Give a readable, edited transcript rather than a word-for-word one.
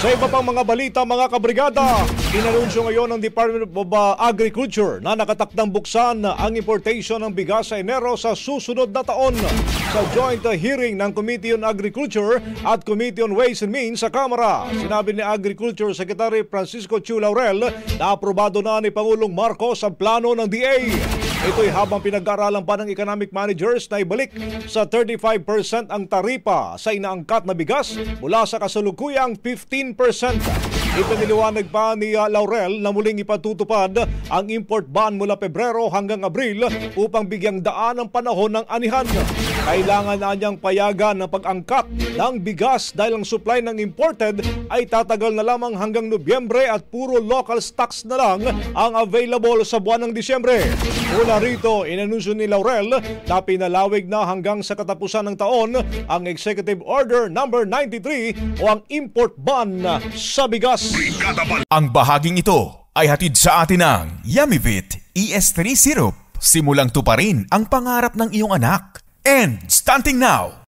Sa iba pang mga balita mga kabrigada, inanunsyo ngayon ng Department of Agriculture na nakatakdang buksan ang importation ng bigas sa Enero sa susunod na taon. Sa joint hearing ng Committee on Agriculture at Committee on Ways and Means sa Kamara, sinabi ni Agriculture Secretary Francisco Chu Laurel na aprobado na ni Pangulong Marcos ang plano ng DA. Ito'y habang pinag-aaralan pa ng economic managers na ibalik sa 35% ang taripa sa inaangkat na bigas mula sa kasalukuyang 15%. Ipiniliwanag pa ni Laurel na muling ipatutupad ang import ban mula Pebrero hanggang Abril upang bigyang daan ang panahon ng anihan. Kailangan na niyang payagan ng pag-angkat ng bigas dahil ang supply ng imported ay tatagal na lamang hanggang Nobyembre at puro local stocks na lang ang available sa buwan ng Disyembre. Mula rito, inanunsyo ni Laurel na pinalawig na hanggang sa katapusan ng taon ang Executive Order No. 93 o ang import ban sa bigas. Ang bahaging ito ay hatid sa atin ng Yummy-Vit ES3 Syrup. Simulang tuparin ang pangarap ng iyong anak. And stunting now,